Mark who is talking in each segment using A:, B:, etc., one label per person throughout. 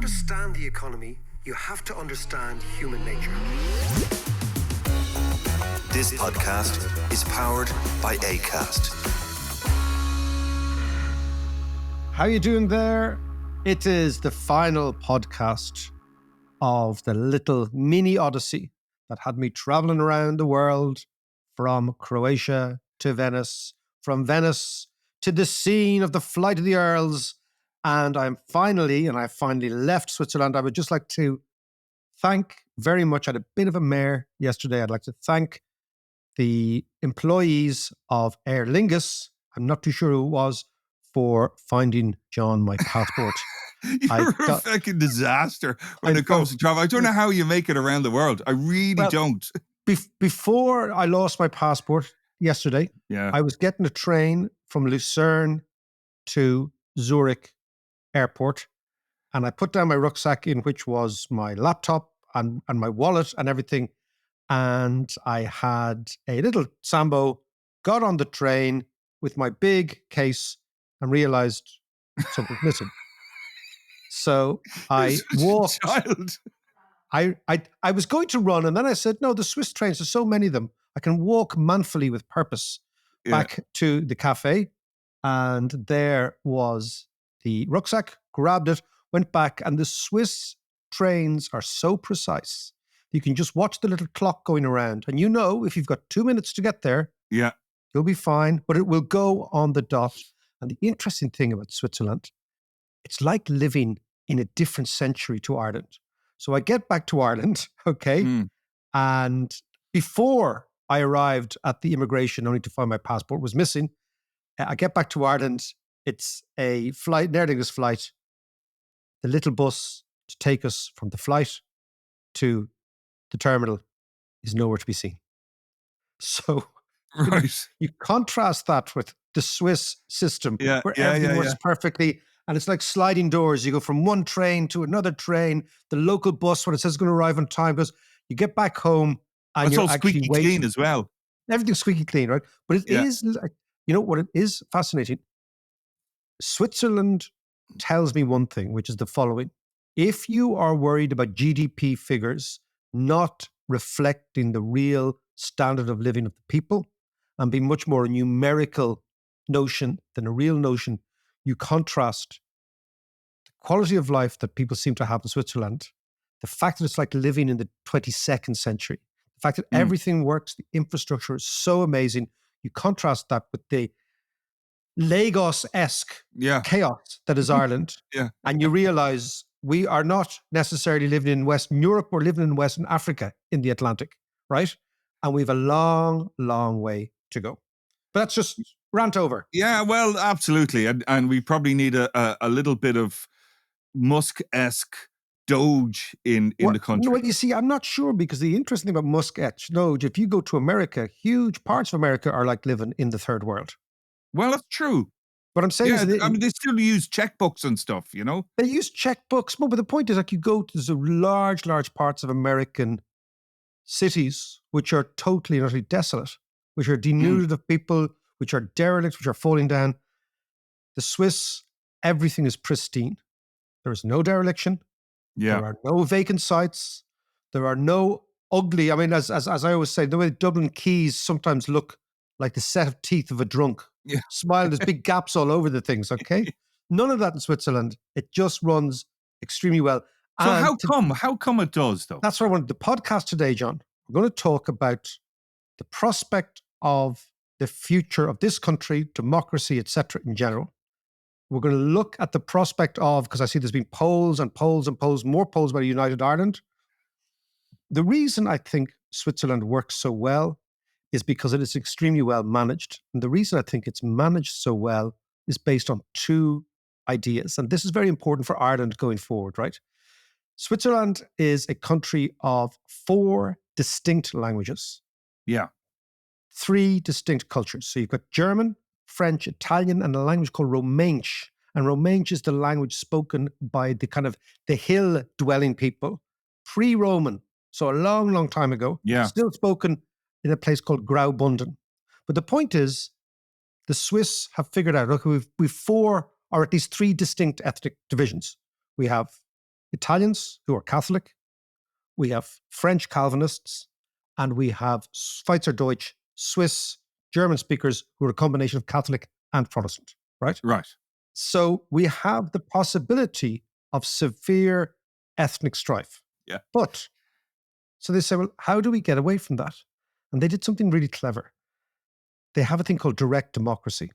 A: understand the economy, you have to understand human nature.
B: This podcast is powered by Acast.
C: How you doing there? It is the final podcast of the little mini odyssey that had me traveling around the world from Croatia to Venice, from Venice to the scene of the Flight of the Earls. And I finally left Switzerland. I would just like to thank very much. I had a bit of a mare yesterday. I'd like to thank the employees of Aer Lingus. I'm not too sure who it was, for finding John my passport.
D: You're a fucking disaster when it comes to travel. I don't know how you make it around the world. I really don't.
C: Before I lost my passport yesterday, I was getting a train from Lucerne to Zurich airport, and I put down my rucksack, in which was my laptop and my wallet and everything. And I had a little Sambo, got on the train with my big case and realized something's missing. So I walked. I was going to run, and then I said, no, the Swiss trains, there's so many of them. I can walk manfully with purpose back to the cafe. And there was the rucksack, grabbed it, went back. And the Swiss trains are so precise. You can just watch the little clock going around. And you know, if you've got 2 minutes to get there, you'll be fine. But it will go on the dot. And the interesting thing about Switzerland, it's like living in a different century to Ireland. So I get back to Ireland, and before I arrived at the immigration, only to find my passport was missing, I get back to Ireland. It's a flight, an Aer Lingus flight. The little bus to take us from the flight to the terminal is nowhere to be seen. So you contrast that with the Swiss system, where everything works perfectly. And it's like sliding doors. You go from one train to another train. The local bus, when it says it's going to arrive on time, goes, you get back home and you're
D: all
C: actually
D: squeaky
C: waiting.
D: clean as well.
C: Everything's squeaky clean, right? But it is, you know what, it is fascinating. Switzerland tells me one thing, which is the following. If you are worried about GDP figures not reflecting the real standard of living of the people and being much more a numerical notion than a real notion, you contrast the quality of life that people seem to have in Switzerland, the fact that it's like living in the 22nd century, the fact that everything works, the infrastructure is so amazing. You contrast that with the Lagos-esque chaos that is Ireland, and you realize we are not necessarily living in Western Europe, we're living in Western Africa in the Atlantic, right? And we have a long, long way to go. But that's just rant over.
D: Yeah, well, absolutely. And we probably need a little bit of Musk-esque Doge in the country.
C: Well, you see, I'm not sure, because the interesting thing about Musk-esque Doge, if you go to America, huge parts of America are like living in the third world.
D: Well, that's true.
C: What I'm saying is,
D: they still use checkbooks and stuff, you know?
C: They use checkbooks, but the point is, like, you go to the large parts of American cities which are totally and utterly desolate, which are denuded of people, which are derelict, which are falling down. The Swiss, everything is pristine. There is no dereliction. There are no vacant sites. There are no ugly, I mean, as I always say, the way Dublin quays sometimes look like the set of teeth of a drunk. Smile, there's big gaps all over the things, okay? None of that in Switzerland. It just runs extremely well.
D: So how come it does, though?
C: That's what I wanted. The podcast today, John, we're going to talk about the prospect of the future of this country, democracy, etc. in general. We're going to look at the prospect of, because I see there's been polls and polls and polls, more polls about a united Ireland. The reason I think Switzerland works so well is because it is extremely well managed. And the reason I think it's managed so well is based on two ideas. And this is very important for Ireland going forward, right? Switzerland is a country of 4 distinct languages. 3 distinct cultures. So you've got German, French, Italian, and a language called Romansh. And Romansh is the language spoken by the kind of the hill-dwelling people, pre-Roman. So a long, long time ago. Still spoken in a place called Graubünden. But the point is, the Swiss have figured out, look, we've 4 or at least 3 distinct ethnic divisions. We have Italians who are Catholic, we have French Calvinists, and we have Schweizerdeutsch, Swiss, German speakers who are a combination of Catholic and Protestant, right?
D: Right.
C: So we have the possibility of severe ethnic strife.
D: Yeah.
C: But, so they say, well, how do we get away from that? And they did something really clever. They have a thing called direct democracy,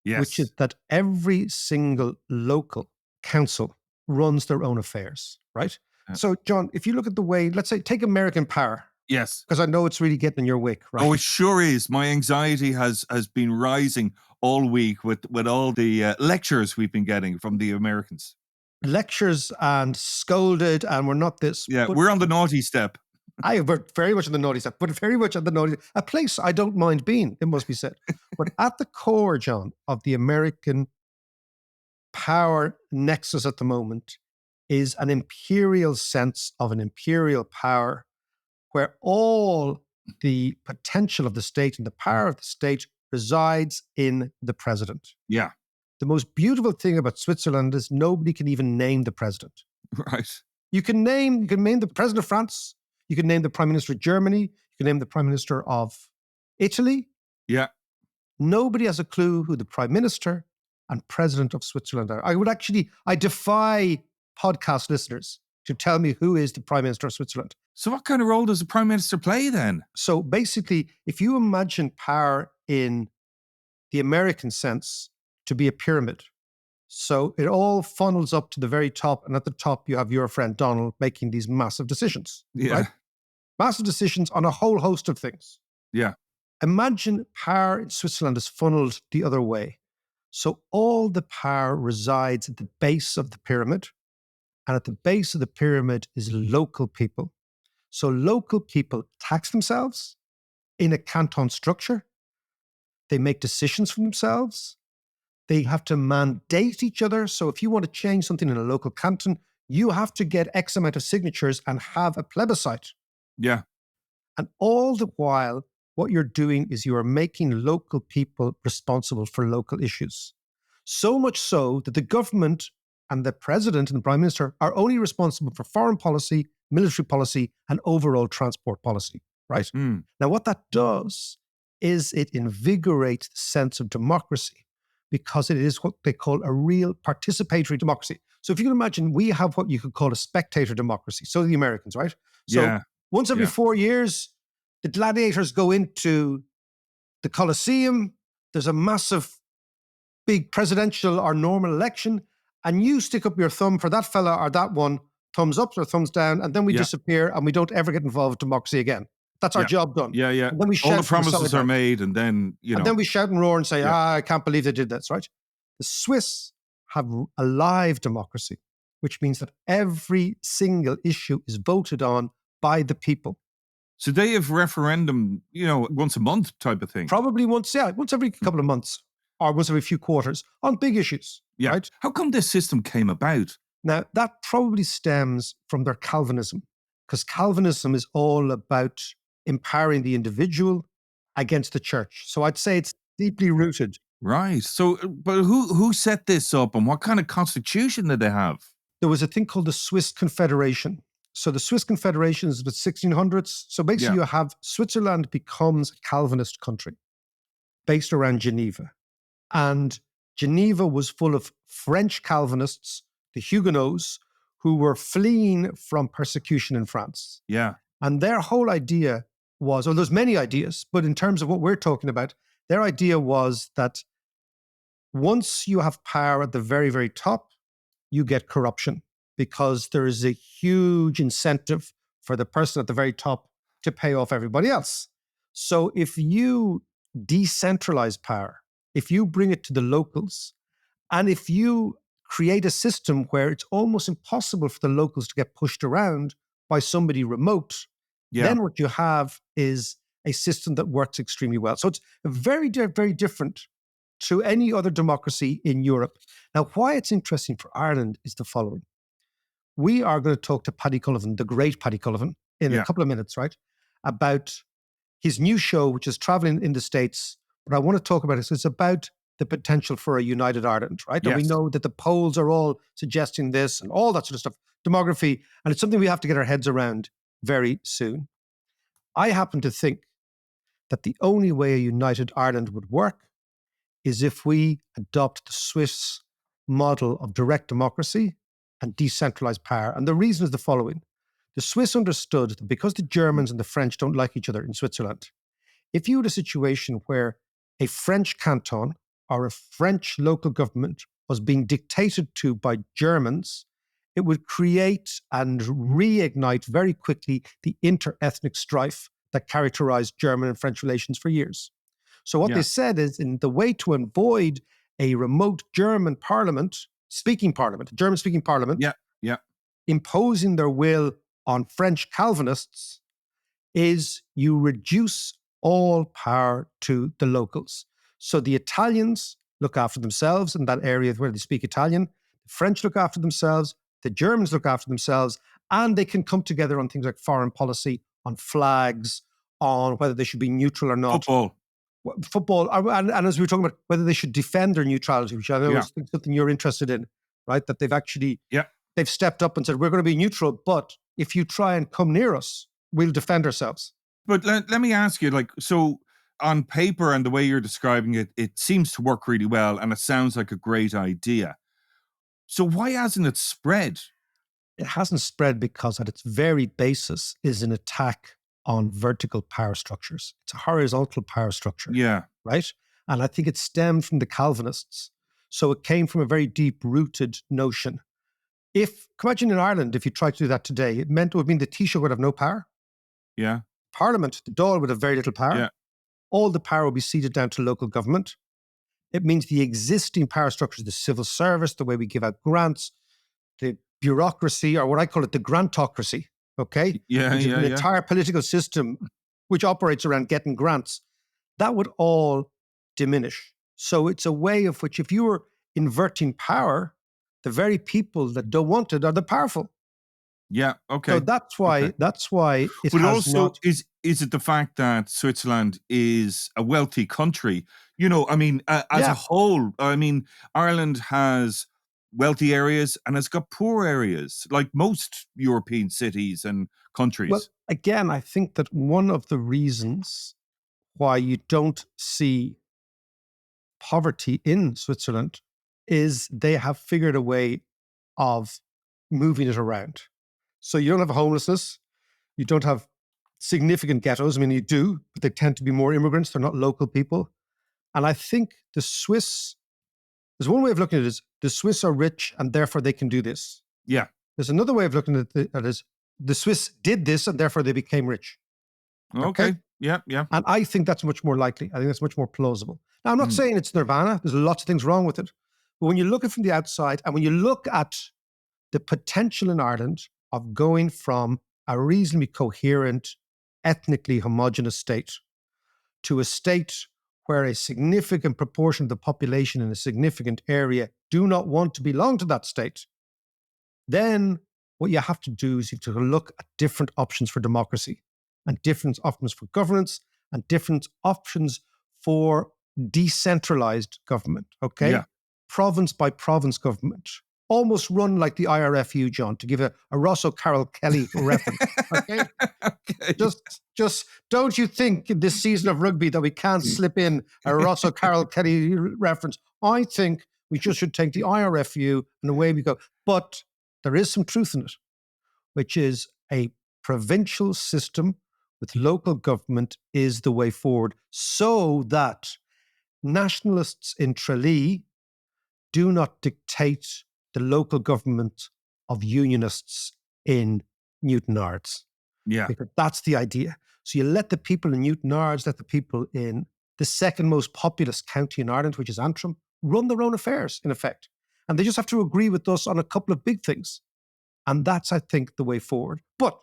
D: Yes.
C: which is that every single local council runs their own affairs, right?
D: Yeah.
C: So, John, if you look at the way, let's say, take American Power.
D: Yes.
C: Because I know it's really getting in your wake, right?
D: Oh, it sure is. My anxiety has been rising all week with all the lectures we've been getting from the Americans.
C: Lectures and scolded, and we're not this.
D: Yeah, we're on the naughty step.
C: We're very much on the naughty step, but very much on the naughty, a place I don't mind being, it must be said. But at the core, John, of the American power nexus at the moment is an imperial sense of an imperial power where all the potential of the state and the power of the state resides in the president.
D: Yeah.
C: The most beautiful thing about Switzerland is nobody can even name the president.
D: Right.
C: You can name the president of France. You can name the prime minister of Germany. You can name the prime minister of Italy.
D: Yeah.
C: Nobody has a clue who the prime minister and president of Switzerland are. I defy podcast listeners to tell me who is the prime minister of Switzerland.
D: So what kind of role does the prime minister play then?
C: So basically, if you imagine power in the American sense to be a pyramid, so it all funnels up to the very top, and at the top you have your friend Donald making these massive decisions.
D: Yeah.
C: Right? Massive decisions on a whole host of things.
D: Yeah.
C: Imagine power in Switzerland is funneled the other way. So all the power resides at the base of the pyramid, and at the base of the pyramid is local people. So local people tax themselves in a canton structure. They make decisions for themselves. They have to mandate each other. So if you want to change something in a local canton, you have to get X amount of signatures and have a plebiscite.
D: Yeah.
C: And all the while, what you're doing is you are making local people responsible for local issues. So much so that the government and the president and the prime minister are only responsible for foreign policy, military policy, and overall transport policy, right?
D: Mm.
C: Now, what that does is it invigorates the sense of democracy because it is what they call a real participatory democracy. So if you can imagine, we have what you could call a spectator democracy. So do the Americans, right? So once every 4 years, the gladiators go into the Colosseum. There's a massive, big presidential or normal election, and you stick up your thumb for that fella or that one, thumbs up or thumbs down, and then we disappear and we don't ever get involved in democracy again. That's our job done.
D: Yeah, yeah.
C: And then we
D: all the
C: shout from
D: promises
C: side
D: are made, and then,
C: And then we shout and roar and say, I can't believe they did this, right? The Swiss have a live democracy, which means that every single issue is voted on by the people.
D: So they have referendum, once a month type of thing.
C: Probably once every couple of months or once every few quarters on big issues.
D: Yeah.
C: Right?
D: How come this system came about?
C: Now, that probably stems from their Calvinism, because Calvinism is all about empowering the individual against the church. So I'd say it's deeply rooted.
D: Right. So, but who set this up, and what kind of constitution did they have?
C: There was a thing called the Swiss Confederation. So the Swiss Confederation is the 1600s. So basically you have Switzerland becomes a Calvinist country based around Geneva. And Geneva was full of French Calvinists, the Huguenots, who were fleeing from persecution in France.
D: Yeah.
C: And their whole idea was, there's many ideas, but in terms of what we're talking about, their idea was that once you have power at the very, very top, you get corruption because there is a huge incentive for the person at the very top to pay off everybody else. So if you decentralize power, if you bring it to the locals, and if you create a system where it's almost impossible for the locals to get pushed around by somebody remote, then what you have is a system that works extremely well. So it's very, very different to any other democracy in Europe. Now, why it's interesting for Ireland is the following. We are going to talk to Paddy Cullivan, the great Paddy Cullivan, in a couple of minutes, right? About his new show, which is traveling in the States. But I want to talk about it. So it's about the potential for a united Ireland, right?
D: Yes.
C: And we know that the polls are all suggesting this and all that sort of stuff, demography, and it's something we have to get our heads around very soon. I happen to think that the only way a united Ireland would work is if we adopt the Swiss model of direct democracy and decentralized power. And the reason is the following. The Swiss understood that because the Germans and the French don't like each other in Switzerland, if you had a situation where a French canton or a French local government was being dictated to by Germans, it would create and reignite very quickly the inter-ethnic strife that characterized German and French relations for years. So what they said is, in the way to avoid a remote German German-speaking parliament, imposing their will on French Calvinists, is you reduce all power to the locals. So the Italians look after themselves in that area where they speak Italian, the French look after themselves, the Germans look after themselves, and they can come together on things like foreign policy, on flags, on whether they should be neutral or not. Football, and as we were talking about, whether they should defend their neutrality, which I know is something you're interested in, right? That they've actually, they've stepped up and said, we're going to be neutral, but if you try and come near us, we'll defend ourselves.
D: But let me ask you, so on paper and the way you're describing it, it seems to work really well and it sounds like a great idea. So why hasn't it spread?
C: It hasn't spread because at its very basis is an attack on vertical power structures. It's a horizontal power structure.
D: Yeah.
C: Right? And I think it stemmed from the Calvinists. So it came from a very deep-rooted notion. Imagine in Ireland, if you tried to do that today, it would mean the Taoiseach would have no power.
D: Yeah.
C: Parliament, the Dáil, would have very little power.
D: Yeah.
C: All the power will be ceded down to local government. It means the existing power structures, the civil service, the way we give out grants, the bureaucracy, or what I call it, the grantocracy, okay? Which is an entire political system which operates around getting grants. That would all diminish. So it's a way of which, if you were inverting power, the very people that don't want it are the powerful.
D: Yeah, okay.
C: So that's why it
D: but
C: has
D: also,
C: not...
D: is it the fact that Switzerland is a wealthy country? You know, I mean, as a whole, I mean, Ireland has wealthy areas and has got poor areas, like most European cities and countries.
C: Well, again, I think that one of the reasons why you don't see poverty in Switzerland is they have figured a way of moving it around. So you don't have homelessness, you don't have significant ghettos. I mean, you do, but they tend to be more immigrants. They're not local people. And I think the Swiss, there's one way of looking at it is the Swiss are rich and therefore they can do this.
D: Yeah.
C: There's another way of looking at it is the Swiss did this and therefore they became rich.
D: Okay. Yeah.
C: And I think that's much more likely. I think that's much more plausible. Now, I'm not saying it's nirvana. There's lots of things wrong with it. But when you look at it from the outside and when you look at the potential in Ireland of going from a reasonably coherent, ethnically homogenous state to a state where a significant proportion of the population in a significant area do not want to belong to that state, then what you have to do is you have to look at different options for democracy and different options for governance and different options for decentralized government, okay?
D: Yeah.
C: Province by province government. Almost run like the IRFU, John, to give a Ross O'Carroll Kelly reference, okay? Just don't you think in this season of rugby that we can't slip in a Ross O'Carroll Kelly reference? I think we just should take the IRFU and away we go. But there is some truth in it, which is a provincial system with local government is the way forward so that nationalists in Tralee do not dictate the local government of unionists in Newton Ards.
D: Yeah.
C: Because that's the idea. So you let the people in Newton Ards, let the people in the second most populous county in Ireland, which is Antrim, run their own affairs, in effect. And they just have to agree with us on a couple of big things. And that's, I think, the way forward. But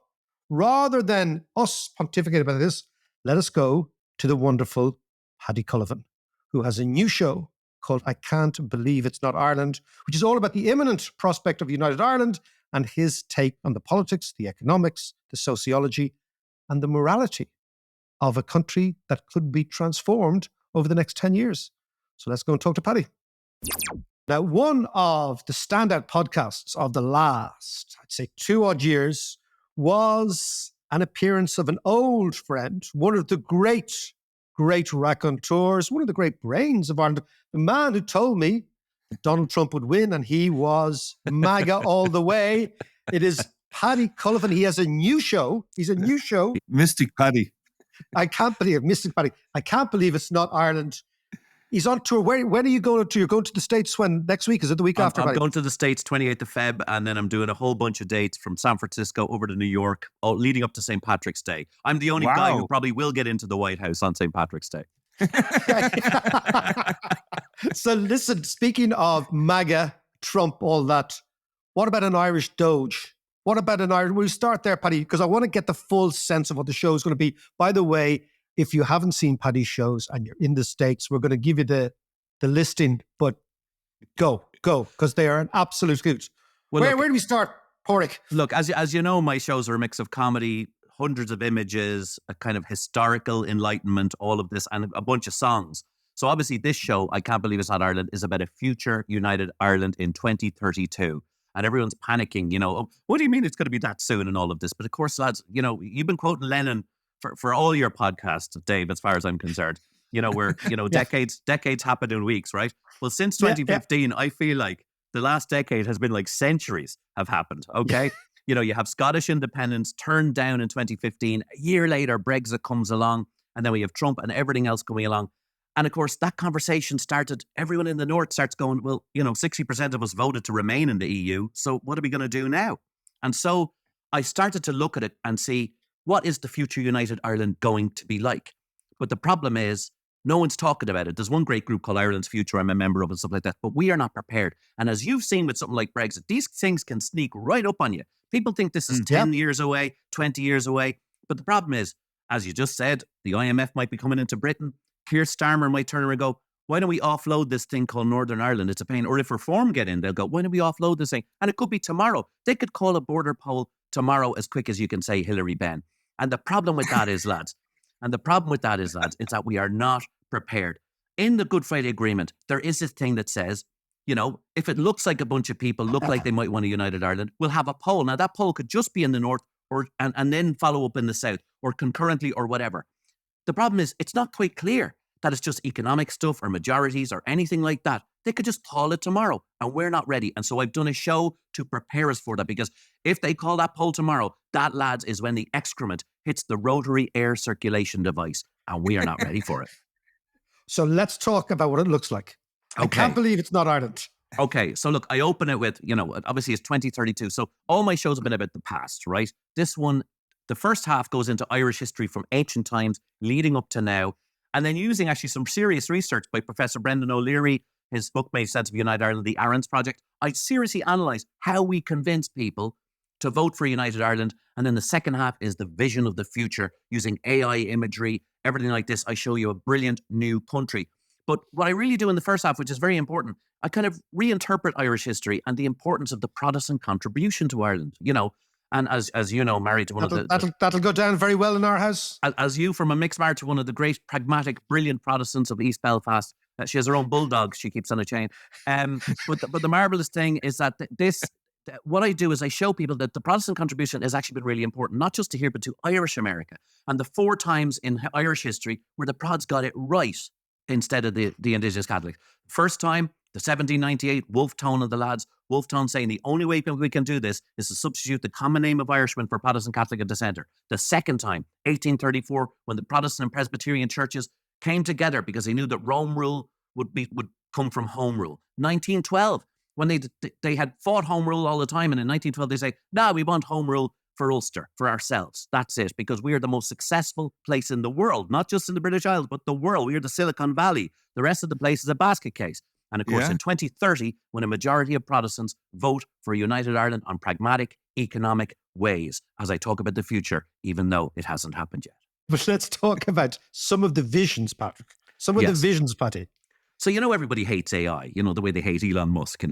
C: rather than us pontificate about this, let us go to the wonderful Paddy Cullivan, who has a new show called I Can't Believe It's Not Ireland, which is all about the imminent prospect of United Ireland and his take on the politics, the economics, the sociology, and the morality of a country that could be transformed over the next 10 years. So let's go and talk to Paddy. Now, one of the standout podcasts of the last, I'd say 2 odd years, was an appearance of an old friend, one of the great raconteurs, one of the great brains of Ireland, the man who told me that Donald Trump would win, and he was MAGA all the way. It is Paddy Cullivan. He has a new show. He's a new show.
D: Mystic Paddy.
C: I can't believe it. Mystic Paddy. I can't believe it's not Ireland. He's on tour. When are you going to? You're going to the States when? Next week? Is it the week after?
E: I'm going to the States 28th of Feb, and then I'm doing a whole bunch of dates from San Francisco over to New York, leading up to St. Patrick's Day. I'm the only guy who probably will get into the White House on St. Patrick's Day.
C: So listen, speaking of MAGA, Trump, all that, what about an Irish Doge? What about an Irish? We'll start there, Paddy, because I want to get the full sense of what the show is going to be. By the way, if you haven't seen Paddy's shows and you're in the States, we're going to give you the listing, but go, because they are an absolute hoot. Well, where do we start, Porrick?
E: Look, as you know, my shows are a mix of comedy, hundreds of images, a kind of historical enlightenment, all of this, and a bunch of songs. So obviously this show, I Can't Believe It's Not Ireland, is about a future united Ireland in 2032. And everyone's panicking, oh, what do you mean it's going to be that soon and all of this? But of course, lads, you've been quoting Lennon for all your podcasts, Dave, as far as I'm concerned. We're, decades happen in weeks, right? Well, since 2015, I feel like the last decade has been like centuries have happened, okay? You have Scottish independence turned down in 2015. A year later, Brexit comes along, and then we have Trump and everything else coming along. And of course, that conversation started, everyone in the North starts going, well, 60% of us voted to remain in the EU. So what are we going to do now? And so I started to look at it and see, what is the future united Ireland going to be like? But the problem is, no one's talking about it. There's one great group called Ireland's Future I'm a member of and stuff like that, but we are not prepared. And as you've seen with something like Brexit, these things can sneak right up on you. People think this is 10 years away, 20 years away. But the problem is, as you just said, the IMF might be coming into Britain. Keir Starmer might turn around and go, why don't we offload this thing called Northern Ireland? It's a pain. Or if Reform get in, they'll go, why don't we offload this thing? And it could be tomorrow. They could call a border poll tomorrow as quick as you can say Hillary Benn. And the problem with that is, lads, is that we are not prepared. In the Good Friday Agreement, there is this thing that says, if it looks like a bunch of people look like they might want a united Ireland, we'll have a poll. Now, that poll could just be in the North and then follow up in the South or concurrently or whatever. The problem is it's not quite clear that it's just economic stuff or majorities or anything like that. They could just call it tomorrow and we're not ready. And so I've done a show to prepare us for that, because if they call that poll tomorrow, that, lads, is when the excrement hits the rotary air circulation device and we are not ready for it.
C: So let's talk about what it looks like. Okay. I can't believe it's not Ireland.
E: Okay, so look, I open it with, obviously it's 2032. So all my shows have been about the past, right? This one, the first half goes into Irish history from ancient times leading up to now. And then using actually some serious research by Professor Brendan O'Leary, his book Made Sense of United Ireland, the Arons Project, I seriously analysed how we convince people to vote for United Ireland. And then the second half is the vision of the future using AI imagery, everything like this. I show you a brilliant new country. But what I really do in the first half, which is very important, I kind of reinterpret Irish history and the importance of the Protestant contribution to Ireland, And as you know, married to one of the...
C: That'll go down very well in our house.
E: As you, from a mixed marriage to one of the great, pragmatic, brilliant Protestants of East Belfast. She has her own bulldog she keeps on a chain. But the marvellous thing is that what I do is I show people that the Protestant contribution has actually been really important, not just to here, but to Irish America. And the 4 times in Irish history where the Prods got it right instead of the Indigenous Catholics. First time, the 1798 Wolfe Tone of the lads. Wolfe Tone saying the only way we can do this is to substitute the common name of Irishman for Protestant, Catholic and Dissenter. The second time, 1834, when the Protestant and Presbyterian churches came together because they knew that Rome rule would come from home rule. 1912, when they had fought home rule all the time, and in 1912 they say, we want home rule for Ulster, for ourselves. That's it, because we are the most successful place in the world, not just in the British Isles, but the world. We are the Silicon Valley. The rest of the place is a basket case. And of course, in 2030, when a majority of Protestants vote for a united Ireland on pragmatic economic ways, as I talk about the future, even though it hasn't happened yet.
C: But let's talk about some of the visions, Patrick. Some of the visions, Patty.
E: So, everybody hates AI, the way they hate Elon Musk,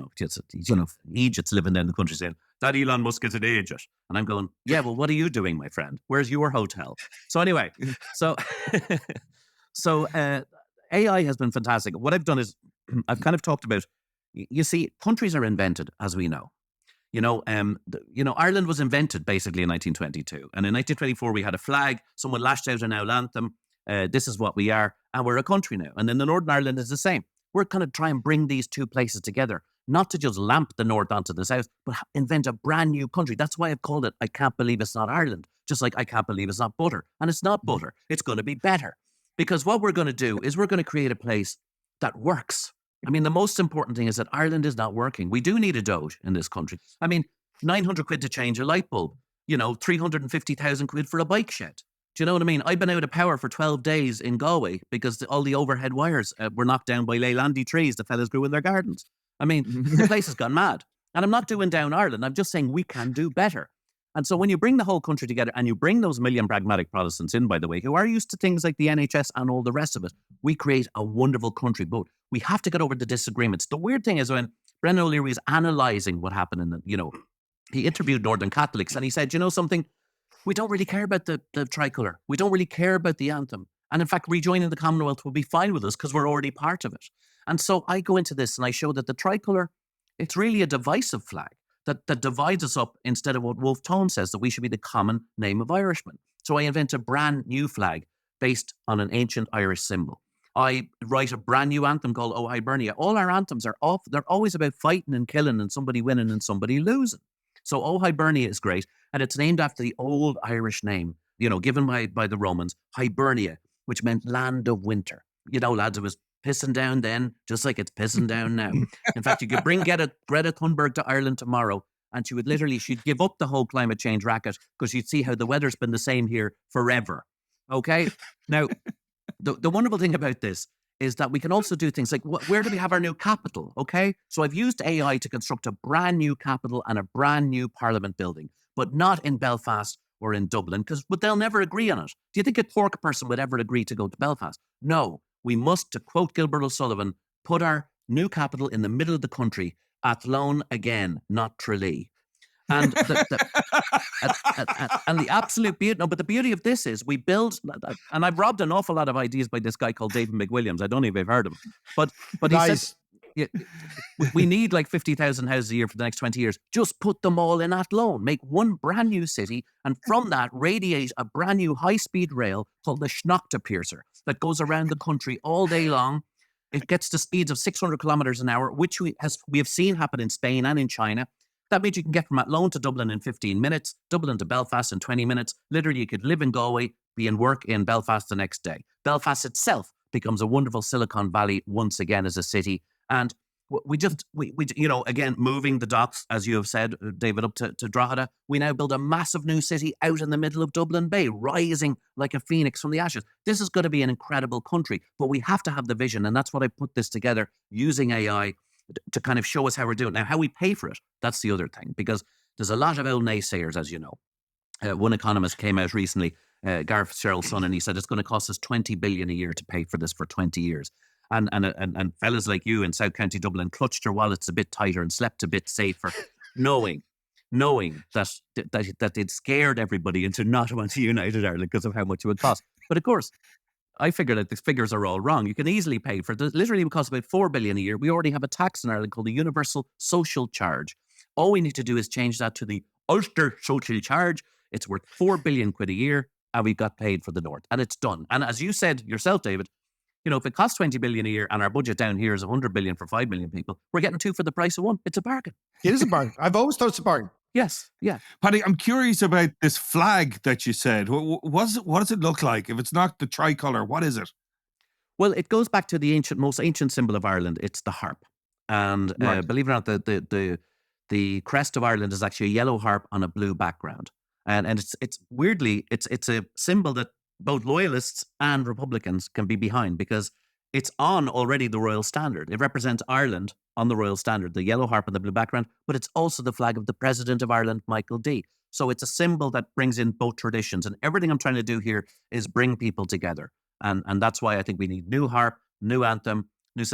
E: Egypt's living down the country saying, that Elon Musk is an idiot. And I'm going, yeah, well, what are you doing, my friend? Where's your hotel? So anyway, so AI has been fantastic. What I've done is I've kind of talked about, you see, countries are invented, as we know. Ireland was invented basically in 1922. And in 1924, we had a flag. Someone lashed out an old anthem. This is what we are. And we're a country now. And then the Northern Ireland is the same. We're kind of trying to bring these two places together, not to just lamp the North onto the South, but invent a brand new country. That's why I've called it, I can't believe it's not Ireland. Just like I can't believe it's not butter. And it's not butter. It's going to be better. Because what we're going to do is we're going to create a place that works. I mean, the most important thing is that Ireland is not working. We do need a Doge in this country. I mean, 900 quid to change a light bulb, 350,000 quid for a bike shed. Do you know what I mean? I've been out of power for 12 days in Galway because all the overhead wires were knocked down by Leylandii trees the fellas grew in their gardens. I mean, the place has gone mad. And I'm not doing down Ireland. I'm just saying we can do better. And so when you bring the whole country together and you bring those million pragmatic Protestants in, by the way, who are used to things like the NHS and all the rest of it, we create a wonderful country. But we have to get over the disagreements. The weird thing is when Brendan O'Leary is analysing what happened he interviewed Northern Catholics and he said, something? We don't really care about the tricolour. We don't really care about the anthem. And in fact, rejoining the Commonwealth will be fine with us because we're already part of it. And so I go into this and I show that the tricolour, it's really a divisive flag that divides us up instead of what Wolfe Tone says, that we should be the common name of Irishmen. So I invent a brand new flag based on an ancient Irish symbol. I write a brand new anthem called O Hibernia. All our anthems are they're always about fighting and killing and somebody winning and somebody losing. So O Hibernia is great. And it's named after the old Irish name, given by the Romans, Hibernia, which meant land of winter. Lads, it was pissing down then, just like it's pissing down now. In fact, you could bring Greta Thunberg to Ireland tomorrow, and she'd give up the whole climate change racket because you'd see how the weather's been the same here forever. Okay? Now, the wonderful thing about this is that we can also do things like, where do we have our new capital? Okay? So I've used AI to construct a brand new capital and a brand new parliament building, but not in Belfast or in Dublin, but they'll never agree on it. Do you think a Cork person would ever agree to go to Belfast? No. We must, to quote Gilbert O'Sullivan, put our new capital in the middle of the country, Athlone again, not Tralee. And and the absolute beauty, but the beauty of this is we build, and I've robbed an awful lot of ideas by this guy called David McWilliams. I don't know if you've heard of him, but he says, we need like 50,000 houses a year for the next 20 years. Just put them all in Athlone, make one brand new city, and from that radiate a brand new high-speed rail called the Schnochtepiercer that goes around the country all day long. It gets to speeds of 600 kilometers an hour, which we have seen happen in Spain and in China. That means you can get from Athlone to Dublin in 15 minutes, Dublin to Belfast in 20 minutes. Literally, you could live in Galway, be in work in Belfast the next day. Belfast itself becomes a wonderful Silicon Valley once again as a city. And we again, moving the dots, as you have said, David, up to Drogheda, we now build a massive new city out in the middle of Dublin Bay, rising like a phoenix from the ashes. This is going to be an incredible country, but we have to have the vision. And that's what I put this together using AI to kind of show us how we're doing. Now, how we pay for it, that's the other thing, because there's a lot of old naysayers, as you know. One economist came out recently, Gareth Fitzgerald's son, and he said it's going to cost us 20 billion a year to pay for this for 20 years. And fellas like you in South County Dublin clutched your wallets a bit tighter and slept a bit safer, knowing that they'd scared everybody into not wanting to United Ireland because of how much it would cost. But of course, I figured that the figures are all wrong. You can easily pay for it. Literally, it would cost about 4 billion a year. We already have a tax in Ireland called the Universal Social Charge. All we need to do is change that to the Ulster Social Charge. It's worth 4 billion quid a year, and we've got paid for the North. And it's done. And as you said yourself, David, if it costs 20 billion a year and our budget down here is 100 billion for 5 million people, we're getting two for the price of one. It's a bargain.
C: It is a bargain. I've always thought it's a bargain.
E: Yes, yeah.
D: Paddy, I'm curious about this flag that you said. What does it look like? If it's not the tricolour, what is it?
E: Well, it goes back to the most ancient symbol of Ireland. It's the harp. And
C: Right.
E: Believe it or not, the crest of Ireland is actually a yellow harp on a blue background. And it's weirdly, it's a symbol that both loyalists and Republicans can be behind because it's on already the royal standard. It represents Ireland on the royal standard, the yellow harp on the blue background, but it's also the flag of the President of Ireland, Michael D. So it's a symbol that brings in both traditions. And everything I'm trying to do here is bring people together. And that's why I think we need new harp, new anthem.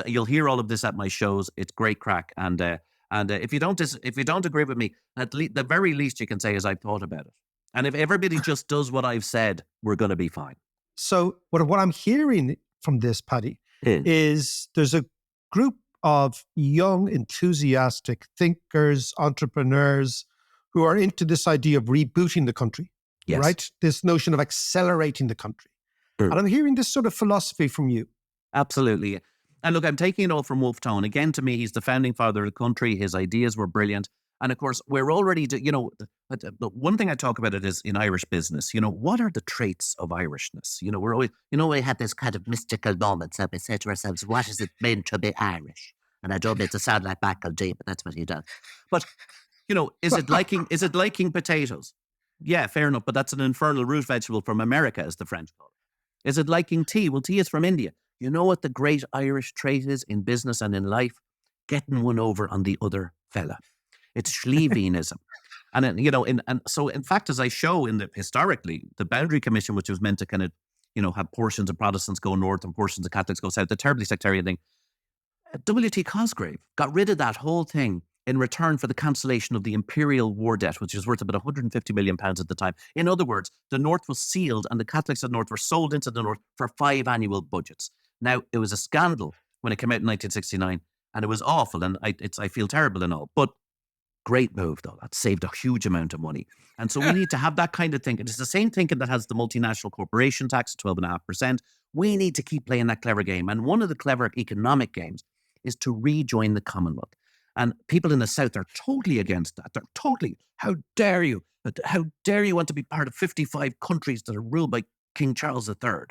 E: You'll hear all of this at my shows. It's great crack. And if you don't agree with me, the very least you can say is I've thought about it. And if everybody just does what I've said, we're going to be fine.
C: So what I'm hearing from this, Paddy, is there's a group of young, enthusiastic thinkers, entrepreneurs who are into this idea of rebooting the country, right? This notion of accelerating the country. And I'm hearing this sort of philosophy from you.
E: Absolutely. And look, I'm taking it all from Wolfe Tone. Again, to me, he's the founding father of the country. His ideas were brilliant. And of course, we're already, the one thing I talk about it is in Irish business, what are the traits of Irishness? We're always, we had this kind of mystical moments that we say to ourselves, what does it mean to be Irish? And I don't mean to sound like Michael D, but that's what he does. But, is it liking potatoes? Yeah, fair enough. But that's an infernal root vegetable from America, as the French call it. Is it liking tea? Well, tea is from India. You know what the great Irish trait is in business and in life? Getting one over on the other fella. It's Schlievenism. And then, so in fact, as I show historically, the Boundary Commission, which was meant to kind of, have portions of Protestants go north and portions of Catholics go south, the terribly sectarian thing, W.T. Cosgrave got rid of that whole thing in return for the cancellation of the imperial war debt, which was worth about £150 million at the time. In other words, the North was sealed and the Catholics of the North were sold into the North for 5 annual budgets. Now, it was a scandal when it came out in 1969, and it was awful, and I feel terrible and all, but great move, though. That saved a huge amount of money. And so we need to have that kind of thinking. It's the same thinking that has the multinational corporation tax at 12.5%. We need to keep playing that clever game. And one of the clever economic games is to rejoin the Commonwealth. And people in the South are totally against that. They're totally, how dare you? How dare you want to be part of 55 countries that are ruled by King Charles III?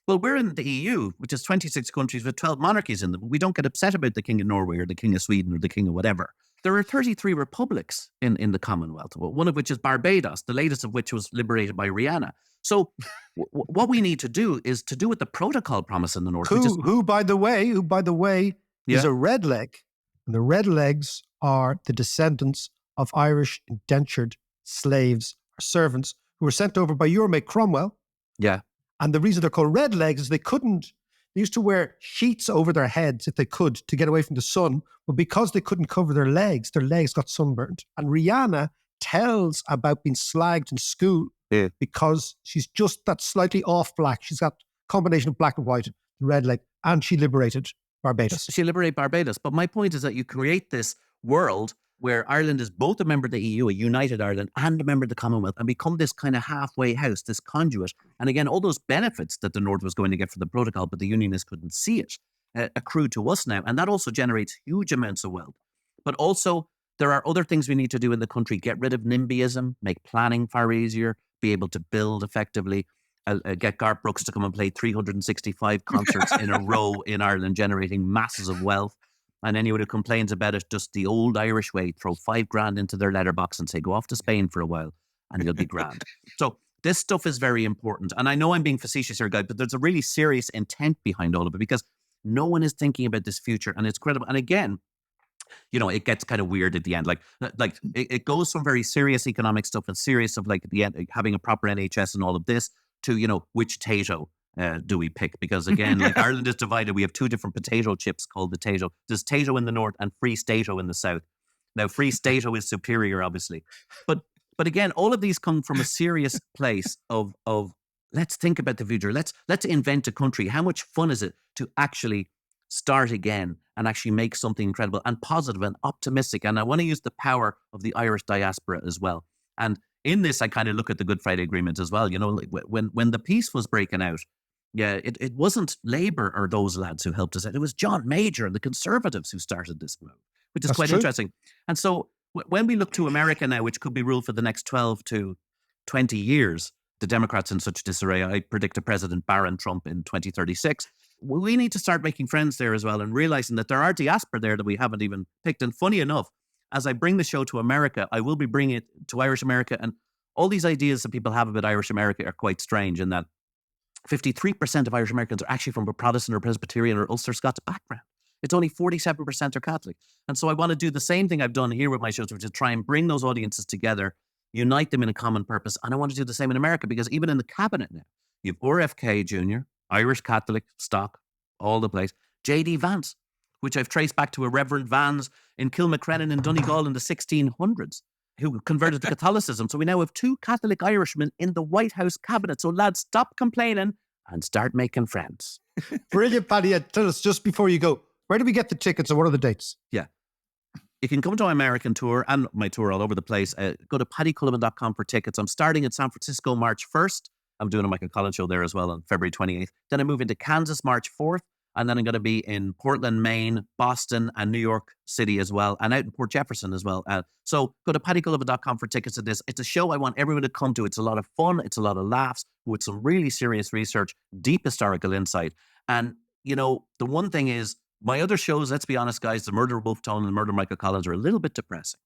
E: Well, we're in the EU, which is 26 countries with 12 monarchies in them. We don't get upset about the King of Norway or the King of Sweden or the King of whatever. There are 33 republics in the Commonwealth, one of which is Barbados, the latest of which was liberated by Rihanna. So what we need to do is to do what the protocol promised in the North.
C: Who, by the way, is a red leg. And the red legs are the descendants of Irish indentured slaves or servants who were sent over by your mate Cromwell.
E: Yeah.
C: And the reason they're called red legs is they used to wear sheets over their heads if they could to get away from the sun. But because they couldn't cover their legs got sunburned. And Rihanna tells about being slagged in school because she's just that slightly off black. She's got a combination of black and white, red leg, and she liberated Barbados.
E: She liberated Barbados. But my point is that you create this world where Ireland is both a member of the EU, a united Ireland, and a member of the Commonwealth, and become this kind of halfway house, this conduit. And again, all those benefits that the North was going to get for the protocol, but the Unionists couldn't see it, accrue to us now. And that also generates huge amounts of wealth. But also, there are other things we need to do in the country. Get rid of NIMBYism, make planning far easier, be able to build effectively, get Garth Brooks to come and play 365 concerts in a row in Ireland, generating masses of wealth. And anyone who complains about it, just the old Irish way, throw $5,000 into their letterbox and say, go off to Spain for a while and you'll be grand. So this stuff is very important. And I know I'm being facetious here, guys, but there's a really serious intent behind all of it because no one is thinking about this future and it's credible. And again, it gets kind of weird at the end. Like it goes from very serious economic stuff and serious of like the end, having a proper NHS and all of this to, which Tato do we pick? Because again, like Ireland is divided. We have 2 different potato chips called the Tato. There's Tato in the north and Free Stato in the south. Now, Free Stato is superior, obviously. But again, all of these come from a serious place of let's think about the future. Let's invent a country. How much fun is it to actually start again and actually make something incredible and positive and optimistic? And I want to use the power of the Irish diaspora as well. And in this, I kind of look at the Good Friday Agreement as well. Like when the peace was breaking out, it wasn't Labour or those lads who helped us out. It was John Major and the Conservatives who started this move, which is quite interesting. And so when we look to America now, which could be ruled for the next 12 to 20 years, the Democrats in such disarray, I predict a President Barron Trump in 2036. We need to start making friends there as well and realizing that there are diaspora there that we haven't even picked. And funny enough, as I bring the show to America, I will be bringing it to Irish America. And all these ideas that people have about Irish America are quite strange in that 53% of Irish Americans are actually from a Protestant or Presbyterian or Ulster Scots background. It's only 47% are Catholic. And so I want to do the same thing I've done here with my shows, which is try and bring those audiences together, unite them in a common purpose. And I want to do the same in America because even in the cabinet now, you have RFK Jr., Irish Catholic, stock, all the place. J.D. Vance, which I've traced back to a Reverend Vance in Kilmacrennan in Donegal in the 1600s, who converted to Catholicism. So we now have 2 Catholic Irishmen in the White House cabinet. So lads, stop complaining and start making friends.
C: Brilliant, Paddy. Tell us just before you go, where do we get the tickets and what are the dates?
E: Yeah. You can come to my American tour and my tour all over the place. Go to paddycullivan.com for tickets. I'm starting in San Francisco March 1st. I'm doing a Michael Collins show there as well on February 28th. Then I move into Kansas March 4th. And then I'm going to be in Portland, Maine, Boston, and New York City as well, and out in Port Jefferson as well. So go to paddycullivan.com for tickets to this. It's a show I want everyone to come to. It's a lot of fun. It's a lot of laughs with some really serious research, deep historical insight. And, you know, the one thing is, my other shows, let's be honest, guys, The Murder of Wolfe Tone and The Murder of Michael Collins are a little bit depressing.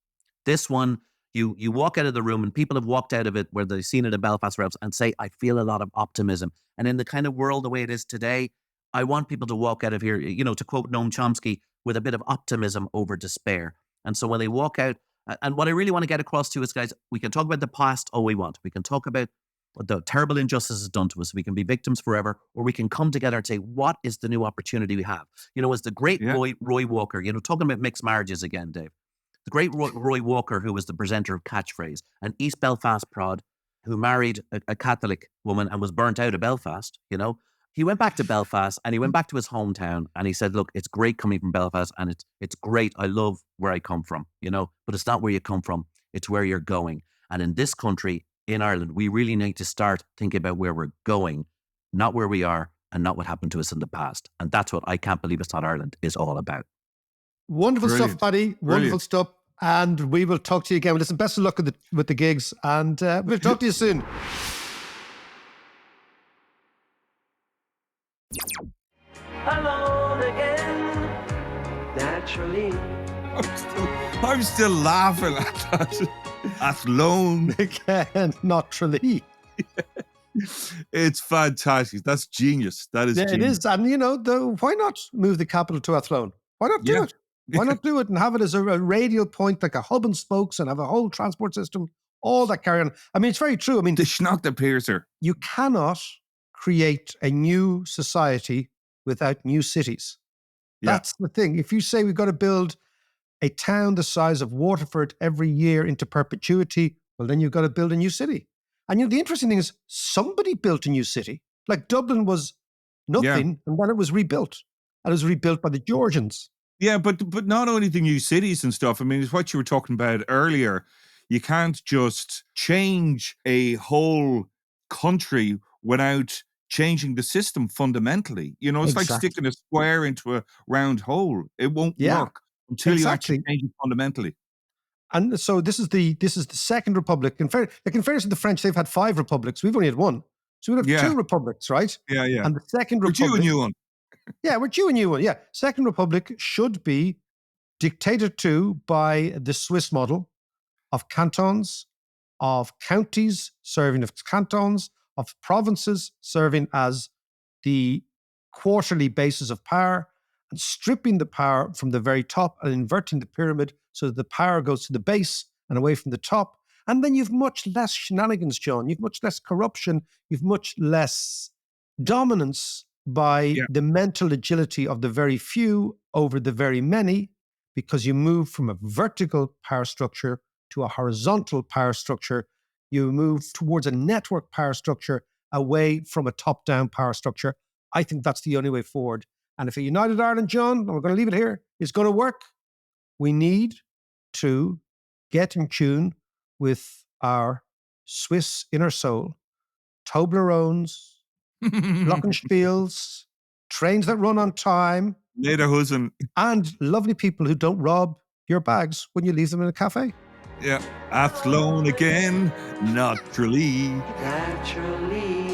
E: This one, you walk out of the room and people have walked out of it where they've seen it in Belfast Reps and say, I feel a lot of optimism. And in the kind of world the way it is today, I want people to walk out of here, you know, to quote Noam Chomsky, with a bit of optimism over despair. And so when they walk out, and what I really want to get across to is, guys, we can talk about the past all we want. We can talk about what the terrible injustices done to us. We can be victims forever, or we can come together and say, what is the new opportunity we have? You know, as the great Roy Walker, you know, talking about mixed marriages again, Dave. The great Roy Walker, who was the presenter of Catchphrase, an East Belfast prod who married a Catholic woman and was burnt out of Belfast, you know. He went back to Belfast and he went back to his hometown and he said, look, it's great coming from Belfast and it's great. I love where I come from, you know, but it's not where you come from. It's where you're going. And in this country, in Ireland, we really need to start thinking about where we're going, not where we are and not what happened to us in the past. And that's what I Can't Believe It's Not Ireland is all about.
C: Wonderful stuff, Paddy. Wonderful stuff. And we will talk to you again. Listen, best of luck with the gigs and we'll talk to you soon.
F: Alone again, naturally.
D: I'm still laughing at that. Athlone.
C: Again, naturally.
D: It's fantastic. That's genius. That is genius.
C: It is. And, you know, why not move the capital to Athlone? Why not do it? Why not do it and have it as a radial point, like a hub and spokes, and have a whole transport system, all that carry on. I mean, it's very true. I mean,
D: the schnock the piercer.
C: You cannot create a new society without new cities. That's the thing. If you say we've got to build a town the size of Waterford every year into perpetuity, well, then you've got to build a new city. And you know, the interesting thing is somebody built a new city. Like Dublin was nothing, and then it was rebuilt. And it was rebuilt by the Georgians.
D: Yeah, but not only the new cities and stuff. I mean, it's what you were talking about earlier. You can't just change a whole country without changing the system fundamentally. You know, it's like sticking a square into a round hole. It won't work until you actually change it fundamentally.
C: And so this is the Second Republic. In fairness to the French, they've had 5 republics. We've only had 1. So we have 2 republics, right?
D: Yeah, yeah.
C: And the Second Republic...
D: We're due a new one.
C: Yeah, we're due a new one, yeah. Second Republic should be dictated to by the Swiss model of cantons, of counties serving as cantons, of provinces serving as the quarterly basis of power, and stripping the power from the very top and inverting the pyramid so that the power goes to the base and away from the top. And then you've much less shenanigans, John. You've much less corruption. You've much less dominance by the mental agility of the very few over the very many, because you move from a vertical power structure to a horizontal power structure. You move towards a network power structure away from a top-down power structure. I think that's the only way forward. And if a united Ireland, John, and we're going to leave it here, is going to work, we need to get in tune with our Swiss inner soul, Toblerones, glockenspiels, trains that run on time,
D: Lederhosen,
C: and lovely people who don't rob your bags when you leave them in a cafe.
D: Yeah, Athlone again, naturally.
F: Naturally.